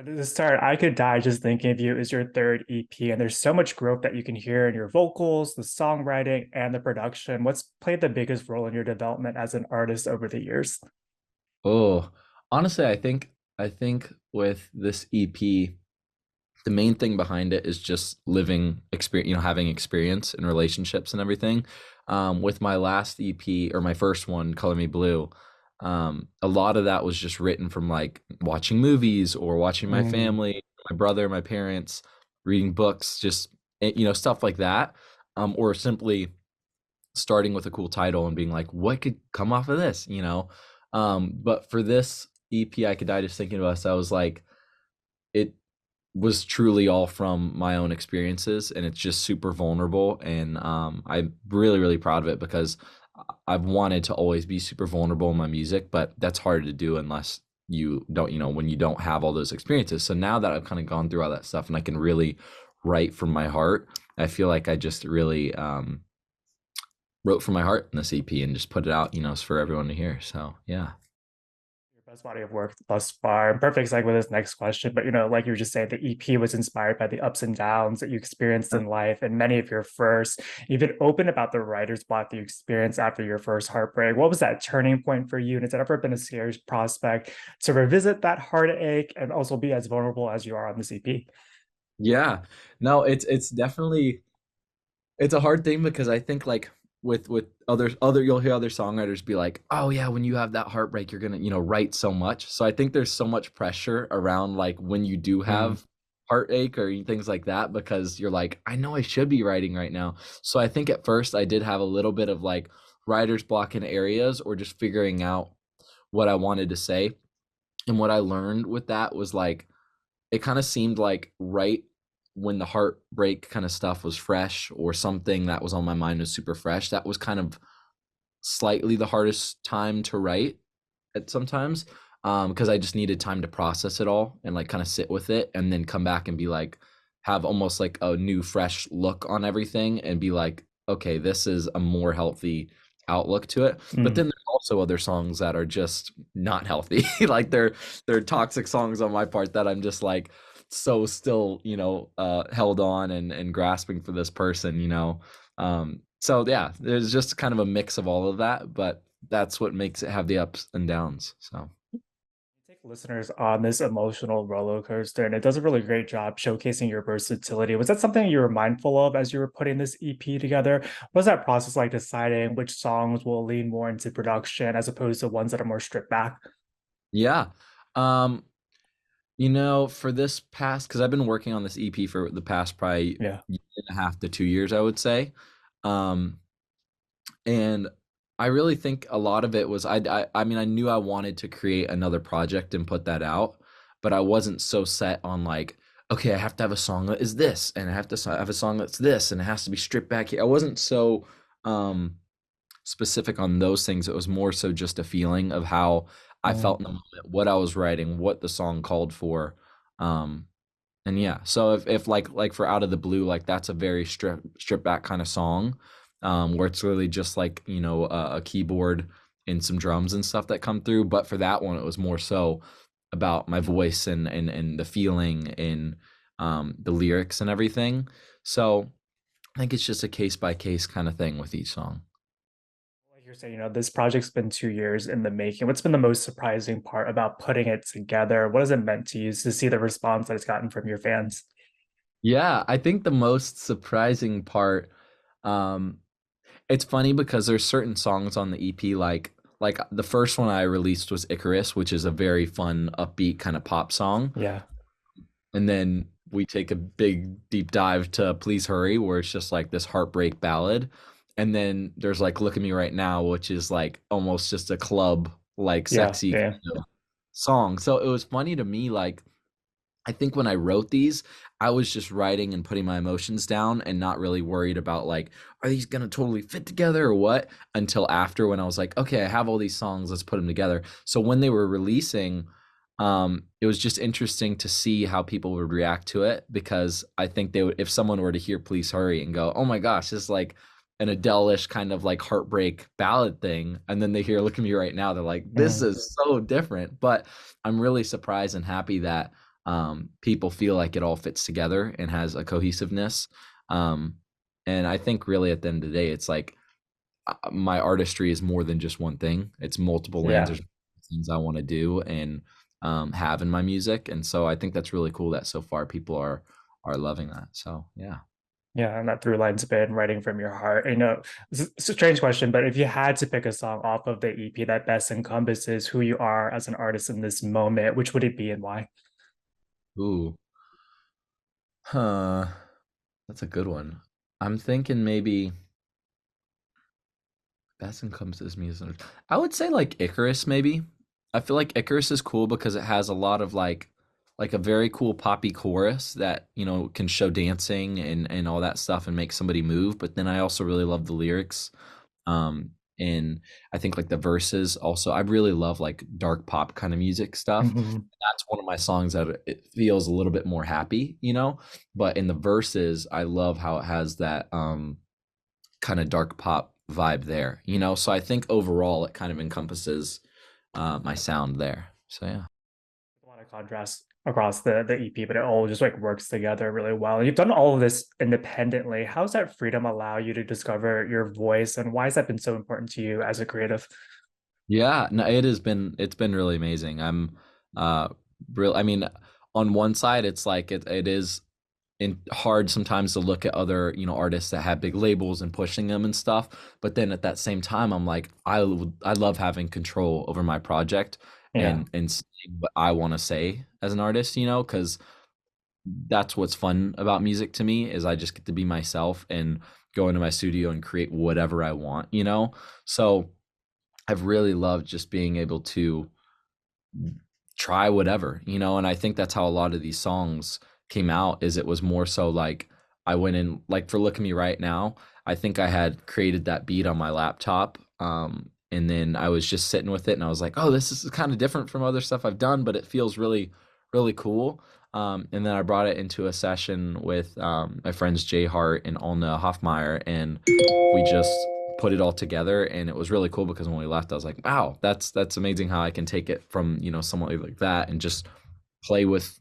At the start, I Could Die Just Thinking of You is your third EP, and there's so much growth that you can hear in your vocals, the songwriting, and the production. What's played the biggest role in your development as an artist over the years? Oh, honestly, I think with this EP, the main thing behind it is just living experience, having experience in relationships and everything. With my last EP or my first one, Color Me Blue, a lot of that was just written from like watching movies or watching my Mm, family, my brother, my parents, reading books, just stuff like that. Or simply starting with a cool title and being like, what could come off of this? But for this EP, I could die just thinking about us. I was like, it was truly all from my own experiences, and it's just super vulnerable. And I'm really, really proud of it because I've wanted to always be super vulnerable in my music, but that's hard to do unless you don't, when you don't have all those experiences. So now that I've kind of gone through all that stuff and I can really write from my heart, I feel like I just really wrote from my heart in this EP and just put it out, for everyone to hear. So yeah. your best body of work thus far. Perfect segue with this next question, but like you were just saying, the EP was inspired by the ups and downs that you experienced in life, and many of your first. You've been open about the writer's block that you experienced after your first heartbreak. What was that turning point for you? And has it ever been a serious prospect to revisit that heartache and also be as vulnerable as you are on this EP? Yeah. No, it's definitely it's a hard thing because I think like with other you'll hear other songwriters be like, "Oh yeah, when you have that heartbreak, you're gonna, write so much." So I think there's so much pressure around like when you do Mm, have heartache or things like that because you're like, "I know I should be writing right now." So I think at first I did have a little bit of like writer's block in areas or just figuring out what I wanted to say. And what I learned with that was like it kind of seemed like right when the heartbreak kind of stuff was fresh or something that was on my mind was super fresh, that was kind of slightly the hardest time to write at sometimes because I just needed time to process it all and like kind of sit with it and then come back and be like have almost like a new fresh look on everything and be like, okay, this is a more healthy outlook to it. But mm. then there's also other songs that are just not healthy. Like they're toxic songs on my part that I'm just like so still, held on and grasping for this person. So yeah, there's just kind of a mix of all of that, but that's what makes it have the ups and downs. So Take listeners on this emotional roller coaster, and it does a really great job showcasing your versatility. Was that something you were mindful of as you were putting this EP together? What was that process like deciding which songs will lean more into production as opposed to ones that are more stripped back? yeah. Um, for this past, because I've been working on this EP for the past probably Yeah. year and a half to 2 years, I would say. Um, and I really think a lot of it was I mean I knew I wanted to create another project and put that out, but I wasn't so set on like, okay, I have to have a song that is this and I have to have a song that's this and it has to be stripped back here. I wasn't so specific on those things. It was more so just a feeling of how I Mm. felt in the moment, what I was writing, what the song called for. Um and yeah, so if like for Out of the Blue, like that's a very stripped back kind of song, where it's really just like a keyboard and some drums and stuff that come through. But for that one, it was more so about my voice and the feeling and the lyrics and everything. So I think it's just a case by case kind of thing with each song. Like you're saying, this project's been 2 years in the making. What's been the most surprising part about putting it together? What has it meant to you to see the response that it's gotten from your fans? Yeah, I think the most surprising part, um, it's funny because there's certain songs on the EP like the first one I released was Icarus, which is a very fun, upbeat kind of pop song. Yeah. And then we take a big deep dive to Please Hurry, where it's just like this heartbreak ballad. And then there's like Look at Me Right Now, which is like almost just a club like Yeah. sexy Yeah. kind of song. So it was funny to me like I think when I wrote these, I was just writing and putting my emotions down and not really worried about like, are these gonna totally fit together or what? Until after when I was like, okay, I have all these songs, let's put them together. So when they were releasing, it was just interesting to see how people would react to it because I think they would, if someone were to hear Please Hurry and go, oh my gosh, this is like an Adele-ish kind of like heartbreak ballad thing, and then they hear Look at Me Right Now, they're like, this Mm. is so different. But I'm really surprised and happy that people feel like it all fits together and has a cohesiveness. Um, and I think really at the end of the day, it's like my artistry is more than just one thing. It's multiple lanes. Yeah. There's things I want to do and have in my music, and so I think that's really cool that so far people are loving that. So yeah. Yeah, and that through line's been writing from your heart. It's a strange question, but if you had to pick a song off of the EP that best encompasses who you are as an artist in this moment, which would it be and why? Ooh, huh. That's a good one. I'm thinking maybe best encompasses me as an artist. I would say like Icarus, maybe. I feel like Icarus is cool because it has a lot of like a very cool poppy chorus that, can show dancing and all that stuff and make somebody move. But then I also really love the lyrics. Um, and I think like the verses also, I really love like dark pop kind of music stuff. Mhm. That's one of my songs that it feels a little bit more happy. But in the verses, I love how it has that kind of dark pop vibe there. So I think overall it kind of encompasses my sound there. So yeah. A lot of contrast across the EP, but it all just like works together really well. And you've done all of this independently. How's that freedom allow you to discover your voice, and why has that been so important to you as a creative? Yeah, no, it's been really amazing. I'm uh real I mean, on one side it's like it is hard sometimes to look at other, artists that have big labels and pushing them and stuff, but then at that same time I'm like I love having control over my project Yeah. and saying what I want to say as an artist, because that's what's fun about music to me is I just get to be myself and go into my studio and create whatever I want. So I've really loved just being able to try whatever, and I think that's how a lot of these songs came out is it was more so like I went in like for Look at Me Right Now, I think I had created that beat on my laptop, and then I was just sitting with it and I was like, oh, this is kind of different from other stuff I've done, but it feels really really cool. And then I brought it into a session with my friends Jay Hart and Alna Hoffmeyer, and we just put it all together, and it was really cool because when we left I was like, wow, that's amazing how I can take it from someone like that and just play with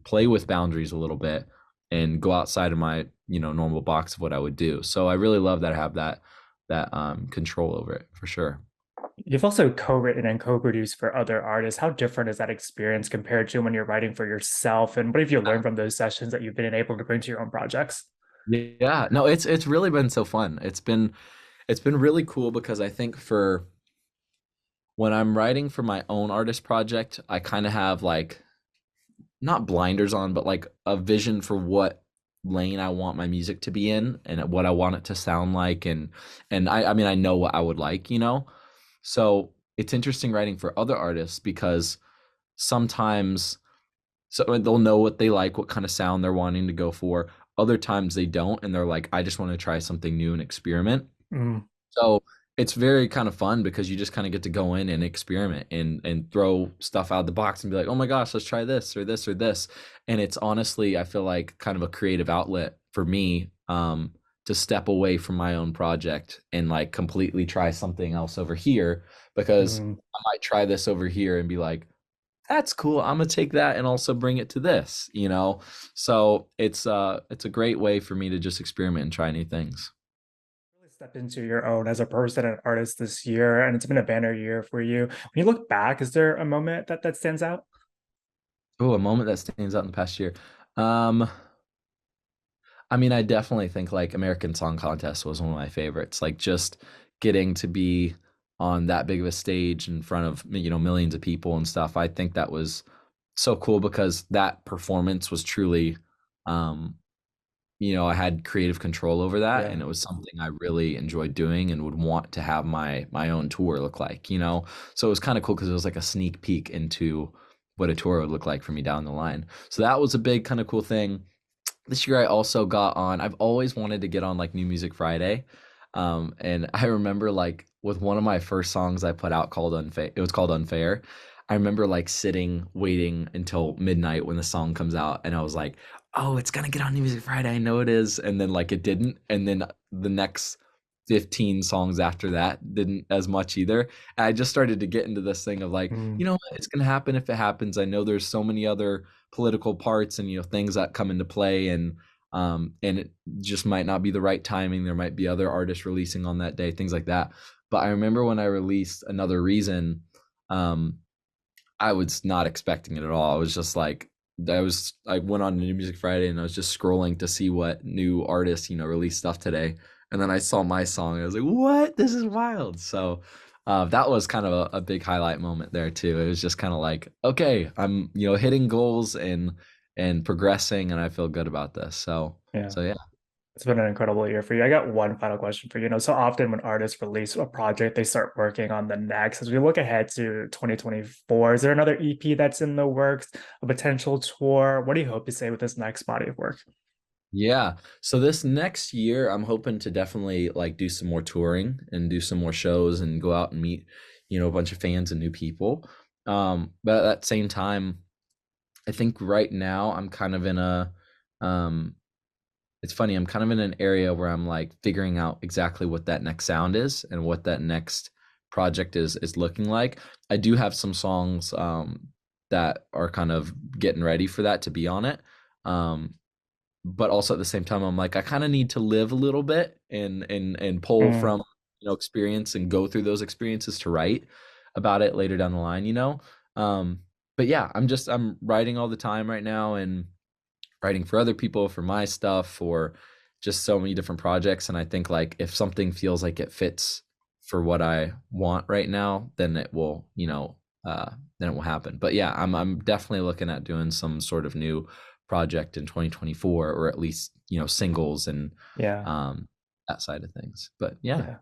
play with boundaries a little bit and go outside of my normal box of what I would do. So I really love that I have that control over it for sure. You've also co-written and co-produced for other artists. How different is that experience compared to when you're writing for yourself? And what have you learned from those sessions that you've been able to bring to your own projects? Yeah, no, it's really been so fun. It's been really cool because I think for when I'm writing for my own artist project, I kind of have like not blinders on, but like a vision for what lane I want my music to be in and what I want it to sound like, and I mean I know what I would like. So it's interesting writing for other artists because sometimes they'll know what they like, what kind of sound they're wanting to go for. Other times they don't, and they're like, I just want to try something new and experiment. Mm, So it's very kind of fun because you just kind of get to go in and experiment and throw stuff out of the box and be like, oh my gosh, let's try this or this or this. And it's honestly, I feel like kind of a creative outlet for me to step away from my own project and like completely try something else over here because mm. I might try this over here and be like, that's cool. I'm gonna take that and also bring it to this. So it's a great way for me to just experiment and try new things. Really stepped into your own as a person and artist this year, and it's been a banner year for you. When you look back, is there a moment that stands out? Oh, a moment that stands out in the past year. Um, I mean, I definitely think like American Song Contest was one of my favorites. Like just getting to be on that big of a stage in front of millions of people and stuff. I think that was so cool because that performance was truly um I had creative control over that, Yeah. and it was something I really enjoyed doing and would want to have my own tour look like. So it was kind of cool because it was like a sneak peek into what a tour would look like for me down the line. So that was a big kind of cool thing. This year I also got on, I've always wanted to get on like New Music Friday. And I remember like with one of my first songs I put out called Unfair, it was called Unfair. I remember like sitting waiting until midnight when the song comes out and I was like, oh, it's gonna get on New Music Friday. I know it is. And then like it didn't. And then the next 15 songs after that didn't as much either. And I just started to get into this thing of like, Mm, you know what, it's gonna happen if it happens. I know there's so many other political parts and things that come into play, and it just might not be the right timing. There might be other artists releasing on that day, things like that. But I remember when I released Another Reason, um, I was not expecting it at all. I was just like, I went on New Music Friday and I was just scrolling to see what new artists, released stuff today. And then I saw my song and I was like, what? This is wild. So that was kind of a big highlight moment there too. It was just kind of like, okay, I'm, hitting goals and progressing, and I feel good about this. Yeah. So yeah. It's been an incredible year for you. I got one final question for you. So often when artists release a project, they start working on the next. As we look ahead to 2024, is there another EP that's in the works, a potential tour? What do you hope to say with this next body of work? Yeah. So this next year, I'm hoping to definitely like do some more touring and do some more shows and go out and meet, a bunch of fans and new people. But at that same time, I think right now I'm kind of in um, it's funny, I'm kind of in an area where I'm like figuring out exactly what that next sound is and what that next project is looking like. I do have some songs that are kind of getting ready for that to be on it. Um, but also at the same time I'm like I kind of need to live a little bit and pull Mm, from experience and go through those experiences to write about it later down the line. um but yeah, I'm writing all the time right now, and writing for other people, for my stuff, for just so many different projects. And I think like if something feels like it fits for what I want right now, then it will, then it will happen. But yeah, I'm definitely looking at doing some sort of new project in 2024, or at least, singles and yeah. um that side of things. But yeah. Yeah.